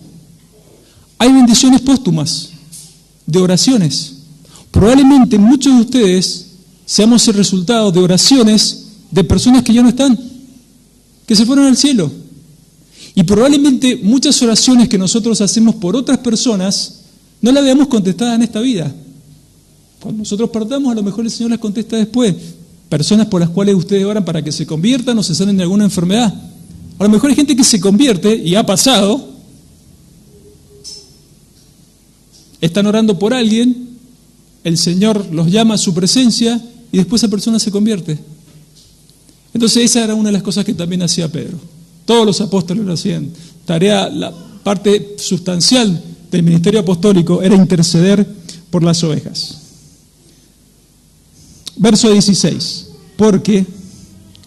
A: Hay bendiciones póstumas de oraciones. Probablemente muchos de ustedes seamos el resultado de oraciones de personas que ya no están, que se fueron al cielo. Y probablemente muchas oraciones que nosotros hacemos por otras personas no las veamos contestadas en esta vida. Cuando nosotros partamos, a lo mejor el Señor las contesta después. Personas por las cuales ustedes oran para que se conviertan o se sanen de alguna enfermedad. A lo mejor hay gente que se convierte y ha pasado. Están orando por alguien, el Señor los llama a su presencia y después esa persona se convierte. Entonces esa era una de las cosas que también hacía Pedro. Todos los apóstoles lo hacían. La parte sustancial del ministerio apostólico era interceder por las ovejas. Verso 16. Porque,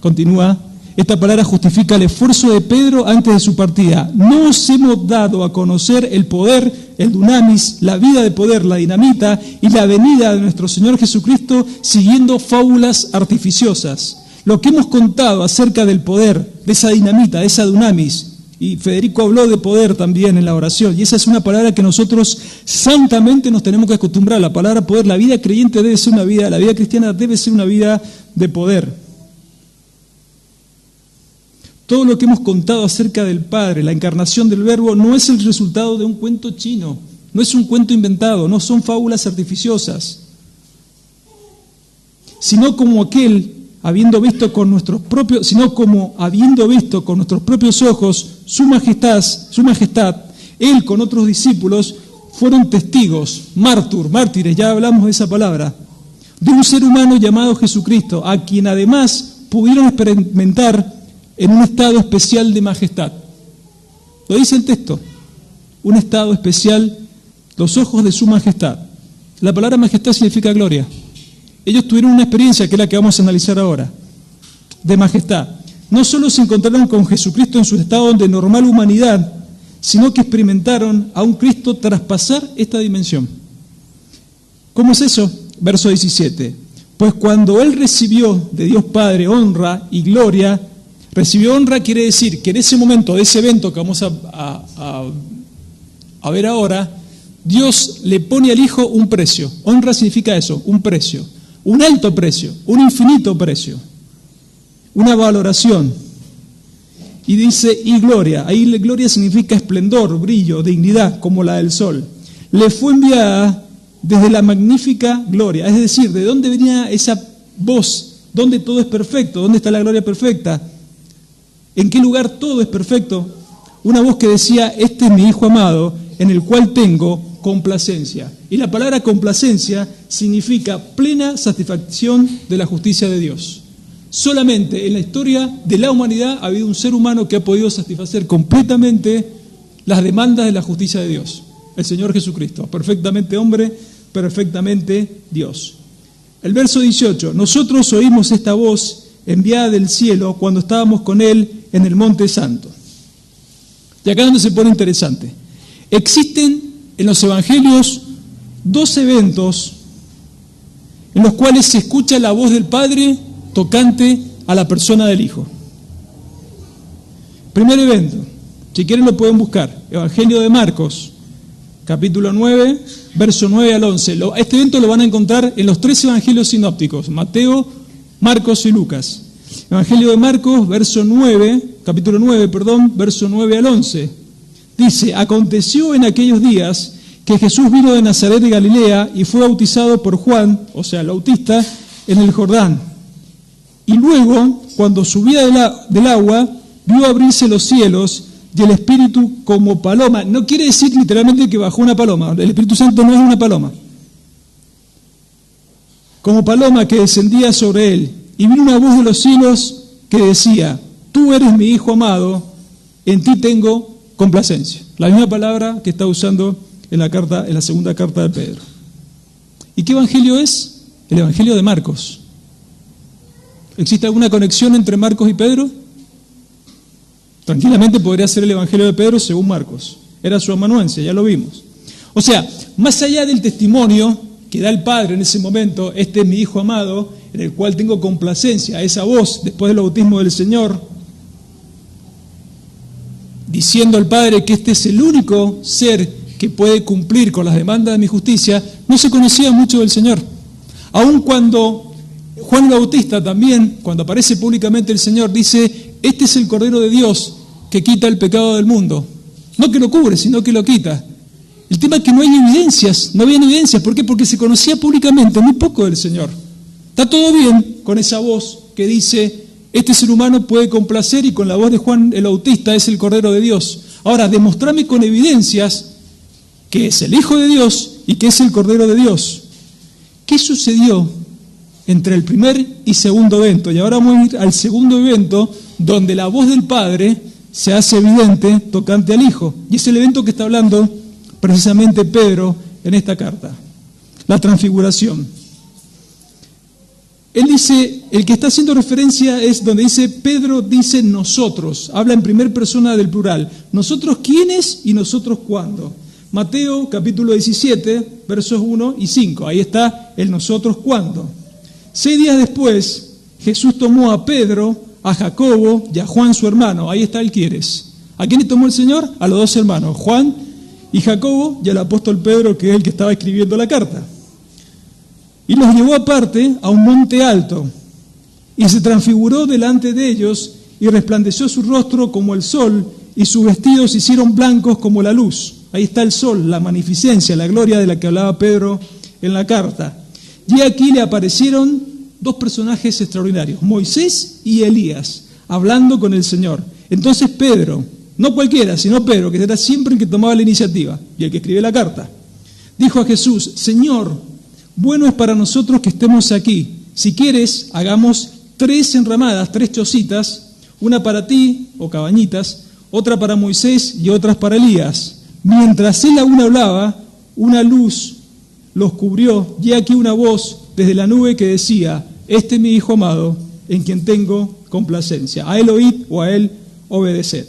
A: continúa, esta palabra justifica el esfuerzo de Pedro antes de su partida. No os hemos dado a conocer el poder, el dunamis, la vida de poder, la dinamita y la venida de nuestro Señor Jesucristo siguiendo fábulas artificiosas. Lo que hemos contado acerca del poder, de esa dinamita, de esa dunamis, y Federico habló de poder también en la oración, y esa es una palabra que nosotros santamente nos tenemos que acostumbrar, la palabra poder. La vida creyente debe ser una vida, la vida cristiana debe ser una vida de poder. Todo lo que hemos contado acerca del Padre, la encarnación del Verbo, no es el resultado de un cuento chino, no es un cuento inventado, no son fábulas artificiosas, sino como habiendo visto con nuestros propios ojos su majestad, Él con otros discípulos fueron testigos, mártires, ya hablamos de esa palabra, de un ser humano llamado Jesucristo, a quien además pudieron experimentar en un estado especial de majestad. Lo dice el texto, un estado especial, los ojos de su majestad. La palabra majestad significa gloria. Ellos tuvieron una experiencia, que es la que vamos a analizar ahora, de majestad. No solo se encontraron con Jesucristo en su estado de normal humanidad, sino que experimentaron a un Cristo traspasar esta dimensión. ¿Cómo es eso? Verso 17. Pues cuando Él recibió de Dios Padre honra y gloria, recibió honra quiere decir que en ese momento, de ese evento que vamos a ver ahora, Dios le pone al Hijo un precio. Honra significa eso, un precio. Un alto precio, un infinito precio, una valoración. Y dice, y gloria, ahí gloria significa esplendor, brillo, dignidad, como la del sol. Le fue enviada desde la magnífica gloria, es decir, ¿de dónde venía esa voz? ¿Dónde todo es perfecto? ¿Dónde está la gloria perfecta? ¿En qué lugar todo es perfecto? Una voz que decía, este es mi Hijo amado, en el cual tengo complacencia. Y la palabra complacencia significa plena satisfacción de la justicia de Dios. Solamente en la historia de la humanidad ha habido un ser humano que ha podido satisfacer completamente las demandas de la justicia de Dios. El Señor Jesucristo, perfectamente hombre, perfectamente Dios. El verso 18, nosotros oímos esta voz enviada del cielo cuando estábamos con Él en el Monte Santo. Y acá es donde se pone interesante. Existen en los evangelios dos eventos en los cuales se escucha la voz del Padre tocante a la persona del Hijo. Primer evento, si quieren lo pueden buscar, Evangelio de Marcos, capítulo 9, verso 9 al 11. Este evento lo van a encontrar en los tres evangelios sinópticos, Mateo, Marcos y Lucas. Evangelio de Marcos, capítulo 9, verso 9 al 11. Dice, aconteció en aquellos días que Jesús vino de Nazaret de Galilea y fue bautizado por Juan, o sea, el Bautista, en el Jordán. Y luego, cuando subía del agua, vio abrirse los cielos y el Espíritu como paloma. No quiere decir literalmente que bajó una paloma, el Espíritu Santo no es una paloma. Como paloma que descendía sobre él. Y vino una voz de los cielos que decía, tú eres mi Hijo amado, en ti tengo complacencia. La misma palabra que está usando en la segunda carta de Pedro. ¿Y qué evangelio es? El Evangelio de Marcos. ¿Existe alguna conexión entre Marcos y Pedro? Tranquilamente podría ser el Evangelio de Pedro según Marcos. Era su amanuensia, ya lo vimos. O sea, más allá del testimonio que da el Padre en ese momento, este es mi Hijo amado, en el cual tengo complacencia, esa voz después del bautismo del Señor, diciendo al Padre que este es el único ser que puede cumplir con las demandas de mi justicia, no se conocía mucho del Señor. Aun cuando Juan el Bautista también, cuando aparece públicamente el Señor, dice, este es el Cordero de Dios que quita el pecado del mundo. No que lo cubre, sino que lo quita. El tema es que no hay evidencias, no había evidencias. ¿Por qué? Porque se conocía públicamente muy poco del Señor. Está todo bien con esa voz que dice, este ser humano puede complacer, y con la voz de Juan el Bautista es el Cordero de Dios. Ahora, demostrame con evidencias que es el Hijo de Dios y que es el Cordero de Dios. ¿Qué sucedió entre el primer y segundo evento? Y ahora vamos a ir al segundo evento, donde la voz del Padre se hace evidente tocante al Hijo. Y es el evento que está hablando precisamente Pedro en esta carta, la transfiguración. Él dice, el que está haciendo referencia es donde dice, Pedro dice nosotros, habla en primer persona del plural. ¿Nosotros quiénes y nosotros cuándo? Mateo capítulo 17, versos 1 y 5, ahí está el nosotros cuándo. 6 días después, Jesús tomó a Pedro, a Jacobo y a Juan su hermano, ahí está el quieres. ¿A quiénes tomó el Señor? A los dos hermanos, Juan y Jacobo, y al apóstol Pedro, que es el que estaba escribiendo la carta. Y los llevó aparte a un monte alto, y se transfiguró delante de ellos, y resplandeció su rostro como el sol, y sus vestidos se hicieron blancos como la luz. Ahí está el sol, la magnificencia, la gloria de la que hablaba Pedro en la carta. Y aquí le aparecieron dos personajes extraordinarios, Moisés y Elías, hablando con el Señor. Entonces Pedro, no cualquiera, sino Pedro, que era siempre el que tomaba la iniciativa y el que escribe la carta, dijo a Jesús, Señor, bueno es para nosotros que estemos aquí. Si quieres, hagamos 3 enramadas, 3 chocitas, una para ti, o cabañitas, otra para Moisés y otras para Elías. Mientras él aún hablaba, una luz los cubrió, y aquí una voz desde la nube que decía, este es mi Hijo amado, en quien tengo complacencia. A él oíd o a él obedeced.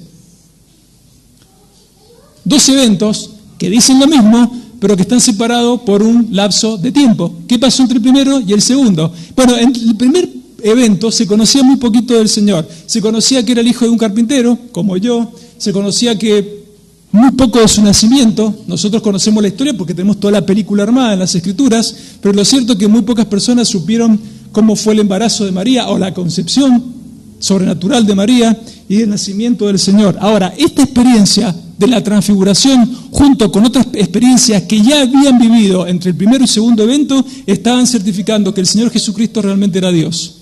A: 2 eventos que dicen lo mismo, pero que están separados por un lapso de tiempo. ¿Qué pasó entre el primero y el segundo? Bueno, en el primer evento se conocía muy poquito del Señor. Se conocía que era el hijo de un carpintero, como yo. Se conocía que muy poco de su nacimiento. Nosotros conocemos la historia porque tenemos toda la película armada en las Escrituras, pero lo cierto es que muy pocas personas supieron cómo fue el embarazo de María o la concepción sobrenatural de María y el nacimiento del Señor. Ahora, esta experiencia de la transfiguración, junto con otras experiencias que ya habían vivido entre el primero y segundo evento, estaban certificando que el Señor Jesucristo realmente era Dios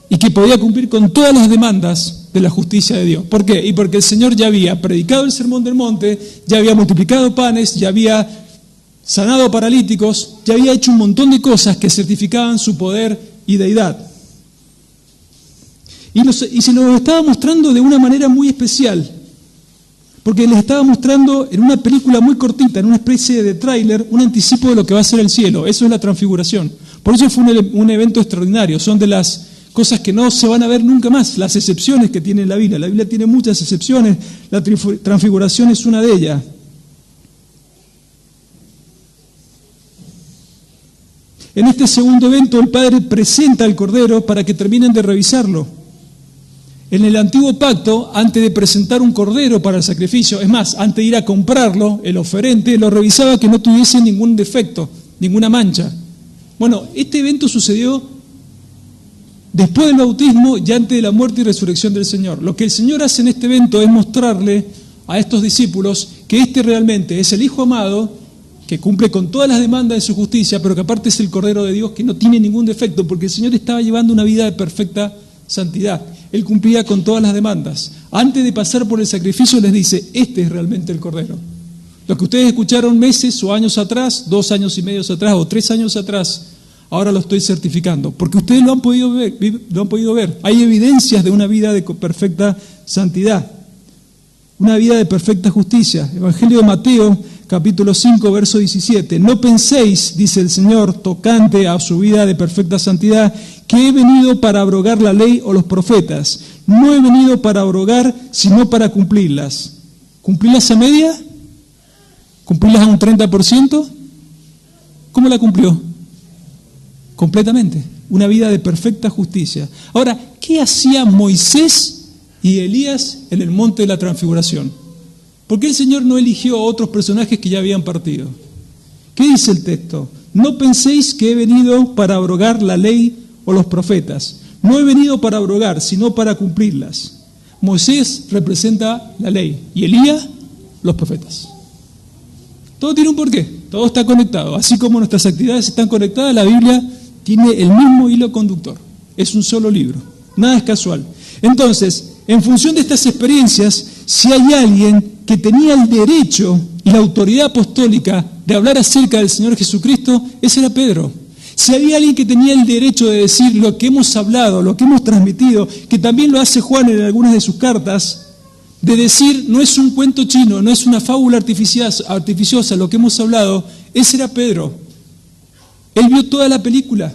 A: y que podía cumplir con todas las demandas de la justicia de Dios. ¿Por qué? Y porque el Señor ya había predicado el Sermón del Monte, ya había multiplicado panes, ya había sanado a paralíticos, ya había hecho un montón de cosas que certificaban su poder y deidad. Y se nos estaba mostrando de una manera muy especial, porque les estaba mostrando en una película muy cortita, en una especie de tráiler, un anticipo de lo que va a ser el cielo. Eso es la transfiguración. Por eso fue un evento extraordinario. Son de las cosas que no se van a ver nunca más, las excepciones que tiene la Biblia. La Biblia tiene muchas excepciones, la transfiguración es una de ellas. En este segundo evento el Padre presenta al Cordero para que terminen de revisarlo. En el antiguo pacto, antes de presentar un cordero para el sacrificio, es más, antes de ir a comprarlo, el oferente lo revisaba que no tuviese ningún defecto, ninguna mancha. Bueno, este evento sucedió después del bautismo y antes de la muerte y resurrección del Señor. Lo que el Señor hace en este evento es mostrarle a estos discípulos que este realmente es el Hijo amado, que cumple con todas las demandas de su justicia, pero que aparte es el Cordero de Dios, que no tiene ningún defecto, porque el Señor estaba llevando una vida de perfecta santidad. Él cumplía con todas las demandas. Antes de pasar por el sacrificio les dice, este es realmente el Cordero. Lo que ustedes escucharon meses o años atrás, 2 años y medio atrás o 3 años atrás, ahora lo estoy certificando, porque ustedes lo han podido ver. Hay evidencias de una vida de perfecta santidad, una vida de perfecta justicia. Evangelio de Mateo, capítulo 5, verso 17. No penséis, dice el Señor, tocante a su vida de perfecta santidad, que he venido para abrogar la ley o los profetas. No he venido para abrogar, sino para cumplirlas. ¿Cumplirlas a media? ¿Cumplirlas a un 30%? ¿Cómo la cumplió? Completamente. Una vida de perfecta justicia. Ahora, ¿qué hacían Moisés y Elías en el monte de la transfiguración? ¿Por qué el Señor no eligió a otros personajes que ya habían partido? ¿Qué dice el texto? No penséis que he venido para abrogar la ley o los profetas. No he venido para abrogar, sino para cumplirlas. Moisés representa la ley y Elías los profetas. Todo tiene un porqué, todo está conectado. Así como nuestras actividades están conectadas, la Biblia tiene el mismo hilo conductor. Es un solo libro, nada es casual. Entonces, en función de estas experiencias, si hay alguien que tenía el derecho y la autoridad apostólica de hablar acerca del Señor Jesucristo, ese era Pedro. Si había alguien que tenía el derecho de decir lo que hemos hablado, lo que hemos transmitido, que también lo hace Juan en algunas de sus cartas, de decir no es un cuento chino, no es una fábula artificiosa lo que hemos hablado, ese era Pedro. Él vio toda la película,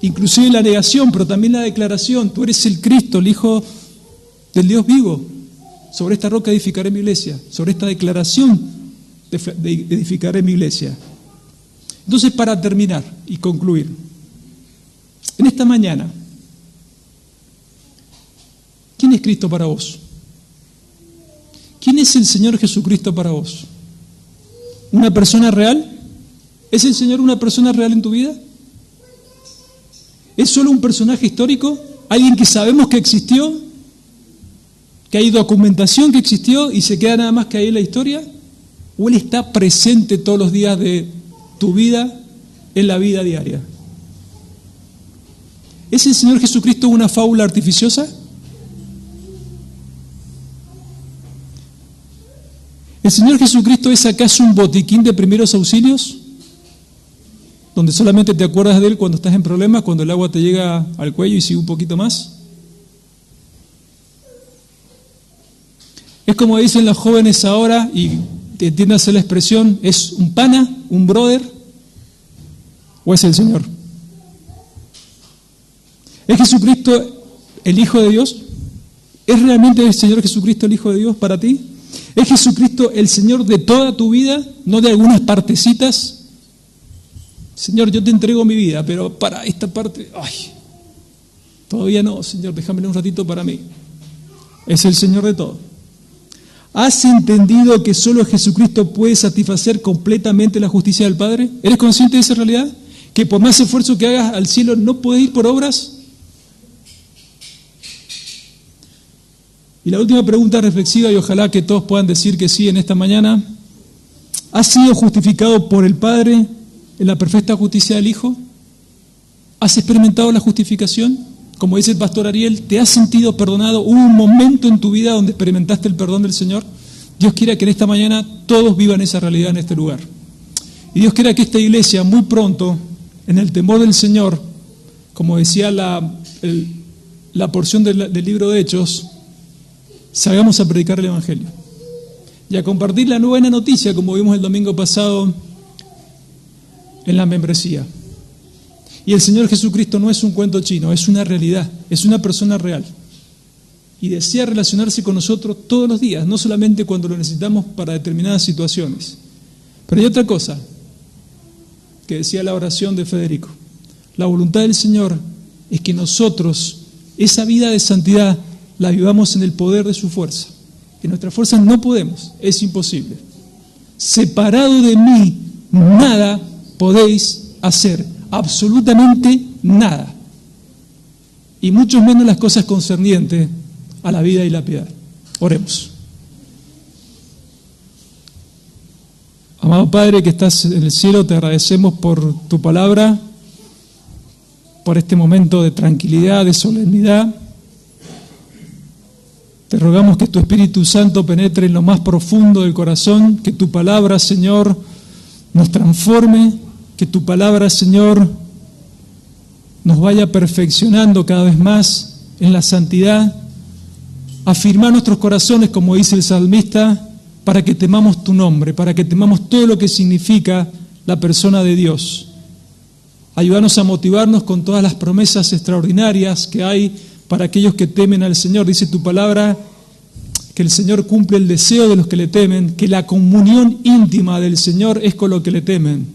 A: inclusive la negación, pero también la declaración: tú eres el Cristo, el Hijo del Dios vivo. Sobre esta roca edificaré mi iglesia, sobre esta declaración edificaré mi iglesia. Entonces, para terminar y concluir, en esta mañana, ¿quién es Cristo para vos? ¿Quién es el Señor Jesucristo para vos? ¿Una persona real? ¿Es el Señor una persona real en tu vida? ¿Es solo un personaje histórico? ¿Alguien que sabemos que existió? ¿Que hay documentación que existió y se queda nada más que ahí en la historia? ¿O Él está presente todos los días de tu vida, en la vida diaria? ¿Es el Señor Jesucristo una fábula artificiosa? ¿El Señor Jesucristo es acaso un botiquín de primeros auxilios? Donde solamente te acuerdas de Él cuando estás en problemas, cuando el agua te llega al cuello y sigue un poquito más. Es como dicen los jóvenes ahora, y entiéndase la expresión, ¿es un pana, un brother, o es el Señor? ¿Es Jesucristo el Hijo de Dios? ¿Es realmente el Señor Jesucristo el Hijo de Dios para ti? ¿Es Jesucristo el Señor de toda tu vida, no de algunas partecitas? Señor, yo te entrego mi vida, pero para esta parte, todavía no, Señor, déjame un ratito para mí. Es el Señor de todo. ¿Has entendido que solo Jesucristo puede satisfacer completamente la justicia del Padre? ¿Eres consciente de esa realidad? ¿Que por más esfuerzo que hagas al cielo no puedes ir por obras? Y la última pregunta reflexiva, y ojalá que todos puedan decir que sí en esta mañana: ¿has sido justificado por el Padre en la perfecta justicia del Hijo? ¿Has experimentado la justificación? Como dice el pastor Ariel, ¿te has sentido perdonado? ¿Hubo un momento en tu vida donde experimentaste el perdón del Señor? Dios quiera que en esta mañana todos vivan esa realidad en este lugar. Y Dios quiera que esta iglesia muy pronto, en el temor del Señor, como decía la porción del libro de Hechos, salgamos a predicar el Evangelio y a compartir la buena noticia, como vimos el domingo pasado en la membresía. Y el Señor Jesucristo no es un cuento chino, es una realidad, es una persona real. Y desea relacionarse con nosotros todos los días, no solamente cuando lo necesitamos para determinadas situaciones. Pero hay otra cosa que decía la oración de Federico. La voluntad del Señor es que nosotros, esa vida de santidad, la vivamos en el poder de su fuerza. En nuestras fuerzas no podemos, es imposible. Separado de mí, nada podéis hacer, absolutamente nada. Y mucho menos las cosas concernientes a la vida y la piedad. Oremos. Amado Padre que estás en el cielo, te agradecemos por tu palabra, por este momento de tranquilidad, de solemnidad. Te rogamos que tu Espíritu Santo penetre en lo más profundo del corazón, que tu palabra, Señor, nos transforme, que tu palabra, Señor, nos vaya perfeccionando cada vez más en la santidad. Afirmar nuestros corazones, como dice el salmista, para que temamos tu nombre, para que temamos todo lo que significa la persona de Dios. Ayúdanos a motivarnos con todas las promesas extraordinarias que hay para aquellos que temen al Señor. Dice tu palabra que el Señor cumple el deseo de los que le temen, que la comunión íntima del Señor es con los que le temen,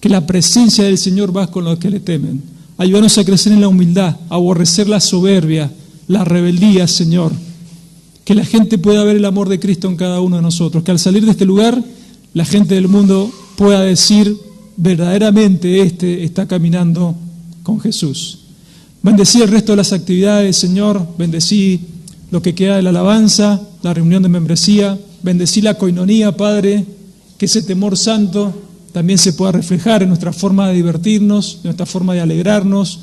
A: que la presencia del Señor va con los que le temen. Ayúdanos a crecer en la humildad, a aborrecer la soberbia, la rebeldía, Señor. Que la gente pueda ver el amor de Cristo en cada uno de nosotros, que al salir de este lugar, la gente del mundo pueda decir, verdaderamente este está caminando con Jesús. Bendecí el resto de las actividades, Señor. Bendecí lo que queda de la alabanza, la reunión de membresía. Bendecí la coinonía, Padre, que ese temor santo también se pueda reflejar en nuestra forma de divertirnos, en nuestra forma de alegrarnos,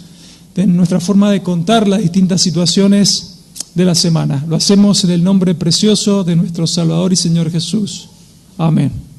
A: en nuestra forma de contar las distintas situaciones de la semana. Lo hacemos en el nombre precioso de nuestro Salvador y Señor Jesús. Amén.